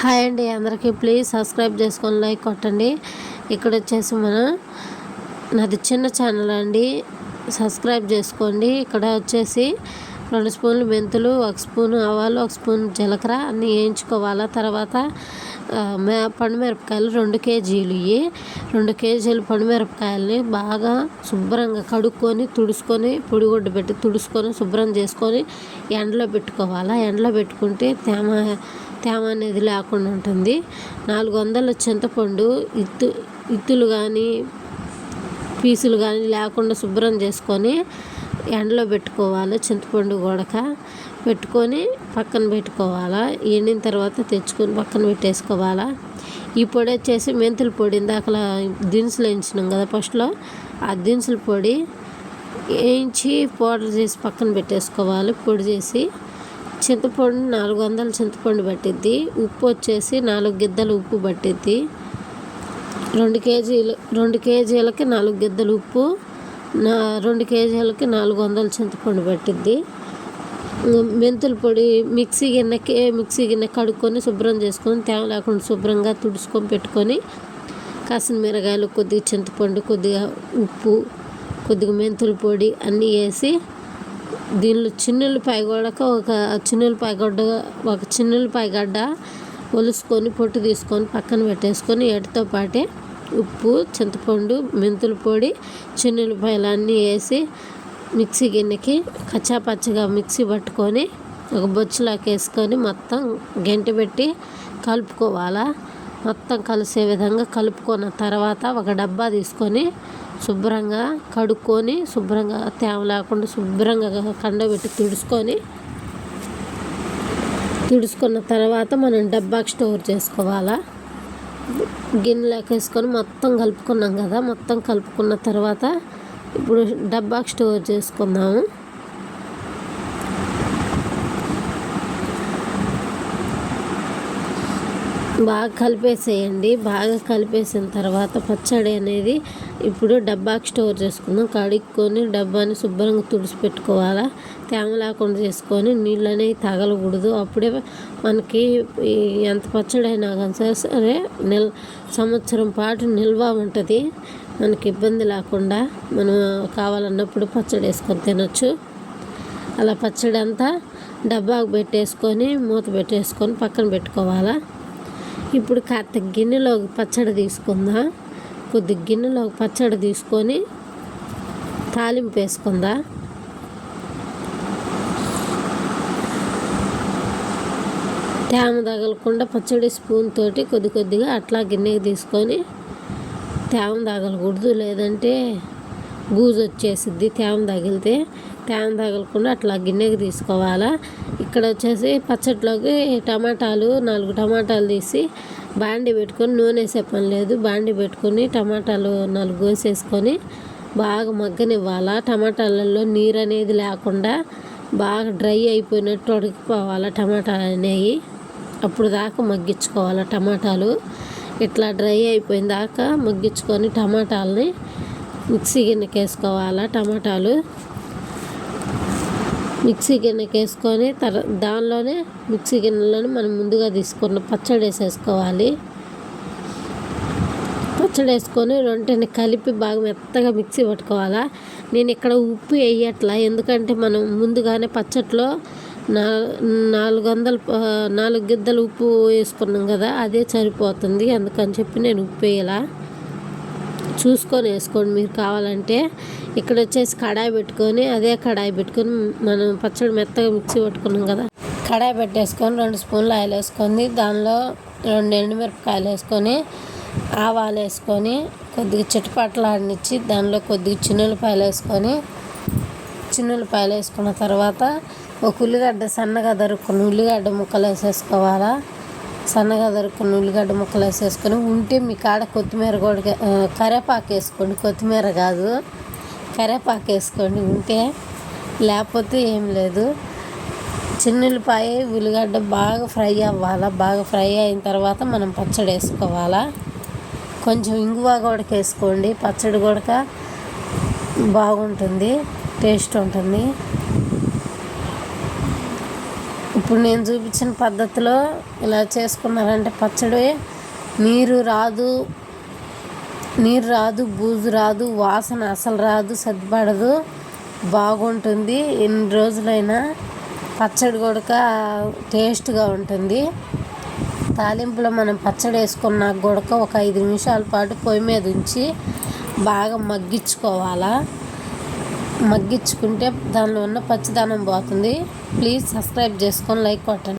Hi అండి అందరికీ please subscribe చేసుకొని లైక్ కొట్టండి. ఇక్కడ వచ్చేసి నాది చిన్న ఛానల్ అండి, సబ్స్క్రైబ్ చేసుకోండి. ఇక్కడ వచ్చేసి 2 స్పూన్లు మెంతులు, 1 స్పూన్ ఆవాలు, 1 స్పూన్ జీలకర్ర అన్నీ వేయించుకోవాలా. తర్వాత పండుమిరపకాయలు 2 కేజీలు, 2 కేజీలు పండుమిరపకాయలని బాగా శుభ్రంగా కడుక్కొని తుడుచుకొని పొడిగుడ్డ పెట్టి తుడుచుకొని శుభ్రం చేసుకొని ఎండలో పెట్టుకోవాలా. ఎండలో పెట్టుకుంటే తేమ అనేది లేకుండా ఉంటుంది. 400 చింతపండు ఇత్తులు కానీ పీసులు కానీ లేకుండా శుభ్రం చేసుకొని ఎండలో పెట్టుకోవాలి. చింతపండు గొడక పెట్టుకొని పక్కన పెట్టుకోవాలా. ఎండిన తర్వాత తెచ్చుకొని పక్కన పెట్టేసుకోవాలా. ఈ పొడి వచ్చేసి మెంతుల పొడి, ఇందాకలా దినుసులు వేయించినాం కదా ఫస్ట్లో, ఆ దినుసుల పొడి వేయించి పౌడర్ చేసి పక్కన పెట్టేసుకోవాలి. పొడి చేసి చింతపండు 400 చింతపండు పట్టిద్ది. ఉప్పు వచ్చేసి 4 గిద్దలు ఉప్పు పట్టిద్ది. 2 కేజీలకి 4 గిద్దలు ఉప్పు, 2 కేజీలకి 400 చింతపండు పట్టిద్ది. మెంతుల పొడి మిక్సీ గిన్నె కడుక్కొని శుభ్రం చేసుకొని తేమ లేకుండా శుభ్రంగా తుడుచుకొని పెట్టుకొని కాసిన మిరగాయలు, కొద్దిగా చింతపండు, కొద్దిగా ఉప్పు, కొద్దిగా మెంతుల పొడి అన్నీ వేసి దీనిలో ఒక చిన్నులపాయ గడ్డ ఒలుసుకొని పొట్టు తీసుకొని పక్కన పెట్టేసుకొని వాటితో పాటే ఉప్పు, చింతపండు, మెంతుల పొడి, చిన్నులపాయలు అన్నీ వేసి మిక్సీ గిన్నెకి కచ్చాపచ్చగా మిక్సీ పట్టుకొని ఒక బొచ్చులాగా వేసుకొని మొత్తం గంట పెట్టి కలుపుకోవాలా. మొత్తం కలిసే విధంగా కలుపుకున్న తర్వాత ఒక డబ్బా తీసుకొని శుభ్రంగా కడుక్కొని శుభ్రంగా తేమ లేకుండా శుభ్రంగా కండబెట్టి తుడుచుకున్న తర్వాత మనం డబ్బాకి స్టోర్ చేసుకోవాలా. గిన్నెలోకి వేసుకొని మొత్తం కలుపుకున్నాం కదా, మొత్తం కలుపుకున్న తర్వాత ఇప్పుడు డబ్బాకి స్టోర్ చేసుకుందాము. బాగా కలిపేసేయండి. బాగా కలిపేసిన తర్వాత పచ్చడి అనేది ఇప్పుడు డబ్బాకి స్టోర్ చేసుకుందాం. కడుక్కొని డబ్బాని శుభ్రంగా తుడిచిపెట్టుకోవాలా. తేమ లేకుండా చేసుకొని నీళ్ళు అనేవి తగలకూడదు. అప్పుడే మనకి ఎంత పచ్చడి అయినా కానీ సరే సంవత్సరం పాటు నిల్వ ఉంటుంది. మనకి ఇబ్బంది లేకుండా మనం కావాలన్నప్పుడు పచ్చడి వేసుకొని తినొచ్చు. అలా పచ్చడి అంతా డబ్బాకు పెట్టేసుకొని మూత పెట్టేసుకొని పక్కన పెట్టుకోవాలా. ఇప్పుడు కాస్త గిన్నెలోకి పచ్చడి తీసుకుందా. కొద్ది గిన్నెలోకి పచ్చడి తీసుకొని తాలింపు వేసుకుందా. తేమ తగలకుండా పచ్చడి స్పూన్ తోటి కొద్దిగా అట్లా గిన్నెకి తీసుకొని, తేమ తగలకూడదు లేదంటే బూజు వచ్చేసిద్ది. తేమ తగలకుండా అట్లా గిన్నెకి తీసుకోవాలా. ఇక్కడ వచ్చేసి పచ్చడిలోకి 4 టమాటాలు తీసి బాండి పెట్టుకొని, నూనె వేసే పని లేదు, బాండి పెట్టుకొని టమాటాలు 4 కోసేసుకొని బాగా మగ్గనివ్వాలా. టమాటాలలో నీరు అనేది లేకుండా బాగా డ్రై అయిపోయినట్టు ఉడికిపోవాలా టమాటాలు అనేవి. అప్పుడు దాకా మగ్గించుకోవాలా. టమాటాలు ఇట్లా డ్రై అయిపోయిన దాకా మగ్గించుకొని టమాటాలని మిక్సీ గిన్నెకి వేసుకోవాలా. టమాటాలు మిక్సీ గిన్నెకి వేసుకొని దానిలోనే మిక్సీ గిన్నెలోనే మనం ముందుగా తీసుకున్న పచ్చడి వేసేసుకోవాలి. పచ్చడి వేసుకొని రెంటిని కలిపి బాగా మెత్తగా మిక్సీ పట్టుకోవాలా. నేను ఇక్కడ ఉప్పు వేయట్లా, ఎందుకంటే మనం ముందుగానే పచ్చడిలో 4 గిద్దలు ఉప్పు వేసుకున్నాం కదా, అదే సరిపోతుంది. అందుకని చెప్పి నేను ఉప్పు వేయాల. చూసుకొని వేసుకోండి మీరు కావాలంటే. ఇక్కడ వచ్చేసి కడాయి పెట్టుకొని మనం పచ్చడి మెత్తగా మిక్సీ పట్టుకున్నాం కదా, కడాయి పెట్టేసుకొని 2 స్పూన్లు ఆయిల్ వేసుకొని దానిలో 2 ఎండుమిరపకాయలు వేసుకొని ఆవాలు వేసుకొని కొద్దిగా చిటపటలాడనిచ్చి దానిలో కొద్దిగా చిన్నులపాయలు వేసుకున్న తర్వాత ఒక ఉల్లిగడ్డ సన్నగా దొరుకున్న ఉల్లిగడ్డ ముక్కలు వేసేసుకోవాలా. సన్నగా దొరుకున్న ఉల్లిగడ్డ ముక్కలు వేసేసుకొని ఉంటే మీ కాడ కొత్తిమీర కూడా కరివేపాకు వేసుకోండి. కొత్తిమీర కాదు, కరివేపాకు వేసుకోండి ఉంటే, లేకపోతే ఏం లేదు. చిన్నులపాయ ఉల్లిగడ్డ బాగా ఫ్రై అవ్వాలా. బాగా ఫ్రై అయిన తర్వాత మనం పచ్చడి వేసుకోవాలా. కొంచెం ఇంగువ కూడా వేసుకోండి, పచ్చడి కూడా బాగుంటుంది, టేస్ట్ ఉంటుంది. ఇప్పుడు నేను చూపించిన పద్ధతిలో ఇలా చేసుకున్నారంటే పచ్చడి నీరు రాదు, బూజు రాదు, వాసన అసలు రాదు, సద్దిపడదు, బాగుంటుంది. ఎన్ని రోజులైనా పచ్చడి కూడా టేస్ట్గా ఉంటుంది. తాలింపులో మనం పచ్చడి వేసుకున్నాక కూడా ఒక 5 నిమిషాల పాటు పొయ్యి మీద ఉంచి బాగా మగ్గించుకోవాలా. మగ్గించుకుంటే దానిలో ఉన్న పచ్చిదనం పోతుంది. ప్లీజ్ సబ్స్క్రైబ్ చేసుకొని లైక్ కొట్టండి.